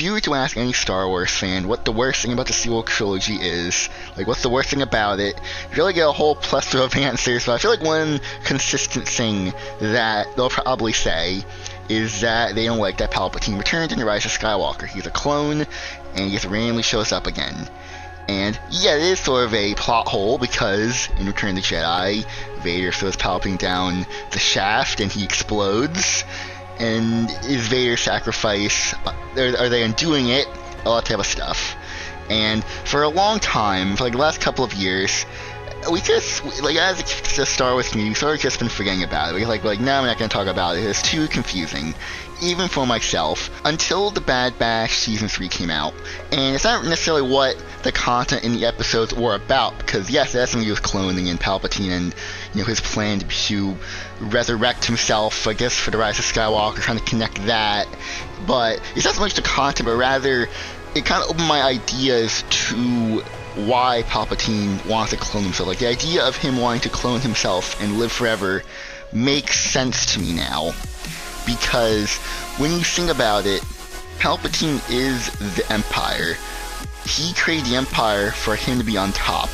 you were to ask any Star Wars fan what the worst thing about the sequel trilogy is, like what's the worst thing about it, you really get a whole plethora of answers, but I feel like one consistent thing that they'll probably say is that they don't like that Palpatine returns in The Rise of Skywalker. He's a clone, and he just randomly shows up again. And yeah, it is sort of a plot hole, because in Return of the Jedi, Vader throws Palpatine down the shaft and he explodes. And is Vader's sacrifice, are they undoing it? All that type of stuff. And for a long time, for like the last couple of years, we just, like, as a Star Wars community, we sort of just been forgetting about it. We're like, no, I'm not going to talk about it. It's too confusing, even for myself, until The Bad Batch Season 3 came out. And it's not necessarily what the content in the episodes were about, because yes, it has something to do with cloning and Palpatine and, his plan to resurrect himself, I guess, for The Rise of Skywalker, trying to connect that. But it's not so much the content, but rather, it kind of opened my ideas to why Palpatine wants to clone himself. Like, the idea of him wanting to clone himself and live forever makes sense to me now. Because when you think about it, Palpatine is the Empire. He created the Empire for him to be on top.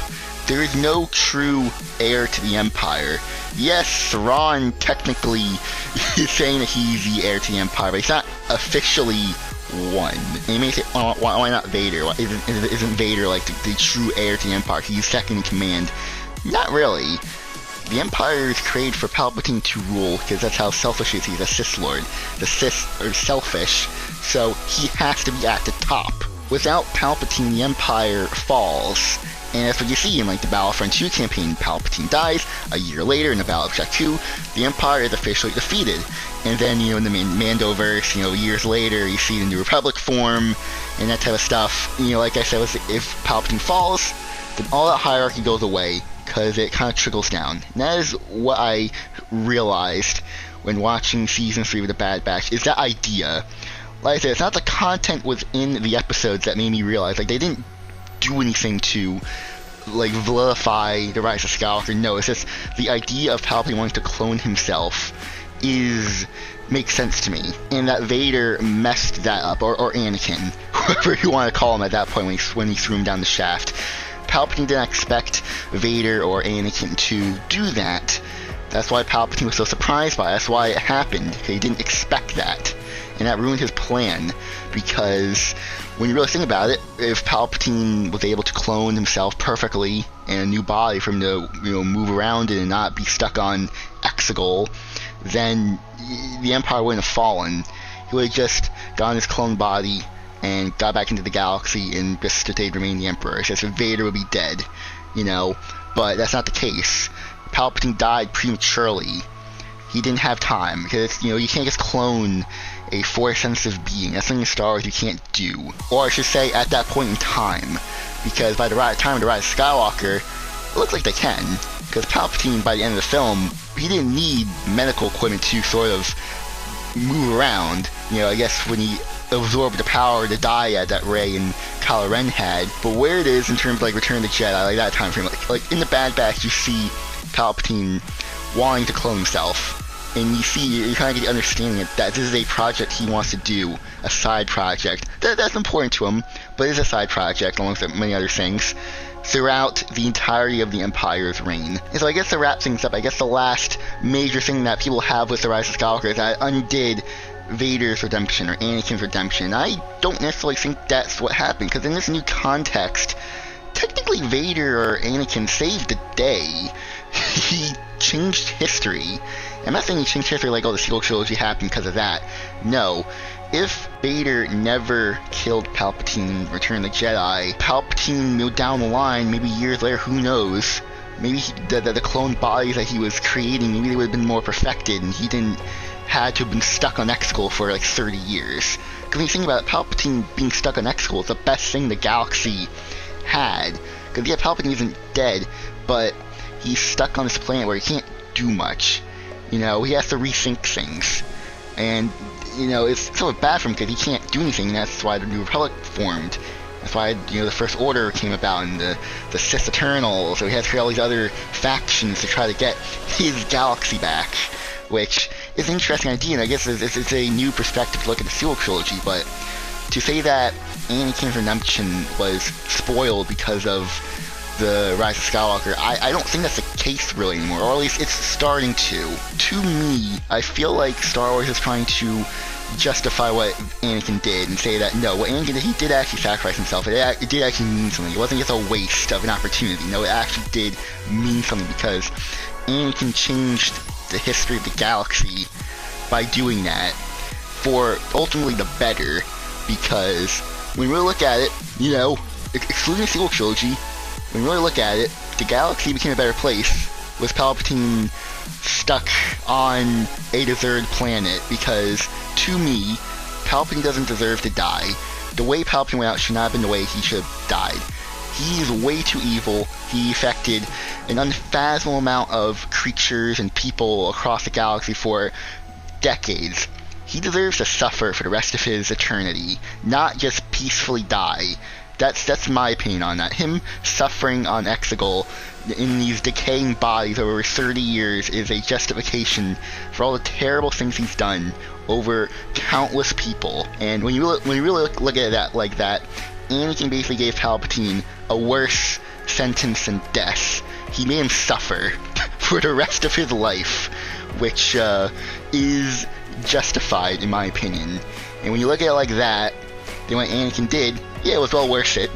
There is no true heir to the Empire. Yes, Thrawn technically is saying that he's the heir to the Empire, but he's not officially one. And you may say, why not Vader? Why isn't Vader like the true heir to the Empire? He's second in command. Not really. The Empire is created for Palpatine to rule, because that's how selfish he is. He's a Sith Lord. The Sith are selfish, so he has to be at the top. Without Palpatine, the Empire falls. And that's what you see in like the Battlefront 2 campaign. Palpatine dies. A year later, in the Battle of Jakku, the Empire is officially defeated. And then, in the Mandoverse, years later, you see the New Republic form, and that type of stuff. Like I said, if Palpatine falls, then all that hierarchy goes away, because it kind of trickles down. And that is what I realized when watching Season 3 of The Bad Batch, is that idea. Like I said, it's not the content within the episodes that made me realize, like, they didn't do anything to, like, vilify The Rise of Skywalker. No, it's just the idea of Palpatine wanting to clone himself makes sense to me. And that Vader messed that up, or Anakin, whoever you want to call him at that point when he threw him down the shaft. Palpatine didn't expect Vader or Anakin to do that. That's why Palpatine was so surprised by it. That's why it happened. He didn't expect that. And that ruined his plan, because when you really think about it, if Palpatine was able to clone himself perfectly in a new body for him to, move around in and not be stuck on Exegol, then the Empire wouldn't have fallen. He would have just gotten his clone body and got back into the galaxy and just stayed remain the Emperor. It's just Vader would be dead, but that's not the case. Palpatine died prematurely. He didn't have time, because, you can't just clone a Force-sensitive being. That's something in Star Wars you can't do. Or I should say, at that point in time. Because by the time of The Rise of Skywalker, it looks like they can. Because Palpatine, by the end of the film, he didn't need medical equipment to sort of move around. I guess when he absorbed the power to die that Rey and Kylo Ren had. But where it is in terms of, like, Return of the Jedi, like that time frame, like in The Bad Batch, you see Palpatine wanting to clone himself. And you kind of get the understanding that this is a project he wants to do, a side project. That's important to him, but it is a side project, along with many other things, throughout the entirety of the Empire's reign. And so I guess to wrap things up, I guess the last major thing that people have with The Rise of Skywalker is that it undid Vader's redemption, or Anakin's redemption. I don't necessarily think that's what happened, because in this new context, technically Vader or Anakin saved the day. He changed history. I'm not saying he changed history like, the sequel trilogy happened because of that. No. If Vader never killed Palpatine in Return of the Jedi, Palpatine, down the line, maybe years later, who knows, maybe the clone bodies that he was creating, maybe they would have been more perfected, and he didn't had to have been stuck on Exegol for like 30 years. Because when you think about it, Palpatine being stuck on Exegol is the best thing the galaxy had. Because yeah, Palpatine isn't dead, but he's stuck on this planet where he can't do much. He has to rethink things. And, it's sort of bad for him because he can't do anything, and that's why the New Republic formed. That's why, the First Order came about, and the Sith Eternal, so he had to create all these other factions to try to get his galaxy back, which is an interesting idea, and I guess it's a new perspective to look at the sequel trilogy, but to say that Anakin's redemption was spoiled because of the Rise of Skywalker, I don't think that's the case really anymore, or at least it's starting to. To me, I feel like Star Wars is trying to justify what Anakin did and say that no, what Anakin did, he did actually sacrifice himself. It did actually mean something. It wasn't just a waste of an opportunity. No, it actually did mean something because Anakin changed the history of the galaxy by doing that for ultimately the better. Because when we really look at it, you know, excluding the sequel trilogy, when we really look at it, the galaxy became a better place with Palpatine stuck on a deserted planet, because to me, Palpatine doesn't deserve to die. The way Palpatine went out should not have been the way he should have died. He's way too evil. He affected an unfathomable amount of creatures and people across the galaxy for decades. He deserves to suffer for the rest of his eternity, not just peacefully die. That's my opinion on that. Him suffering on Exegol in these decaying bodies over 30 years is a justification for all the terrible things he's done over countless people. And when you really look at that like that, Anakin basically gave Palpatine a worse sentence than death. He made him suffer for the rest of his life, which is justified in my opinion. And when you look at it like that, then what Anakin did, yeah, it was well worth it.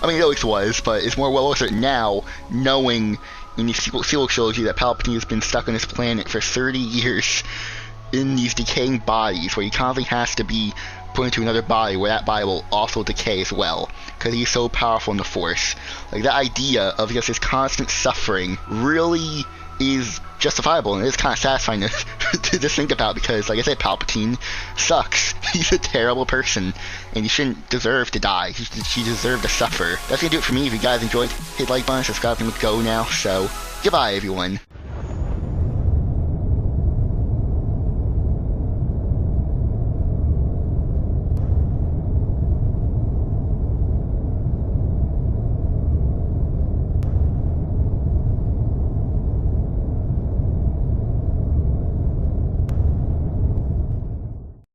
I mean, it always was, but it's more well worth it now, knowing in the sequel trilogy that Palpatine has been stuck on this planet for 30 years in these decaying bodies, where he constantly has to be put into another body, where that body will also decay as well, because he's so powerful in the Force. Like, that idea of just his constant suffering really is justifiable, and it is kind of satisfying to just think about, because, like I said, Palpatine sucks. He's a terrible person, and he shouldn't deserve to die. He deserved to suffer. That's gonna do it for me. If you guys enjoyed, hit the like button, subscribe, and let's go now. So, goodbye, everyone.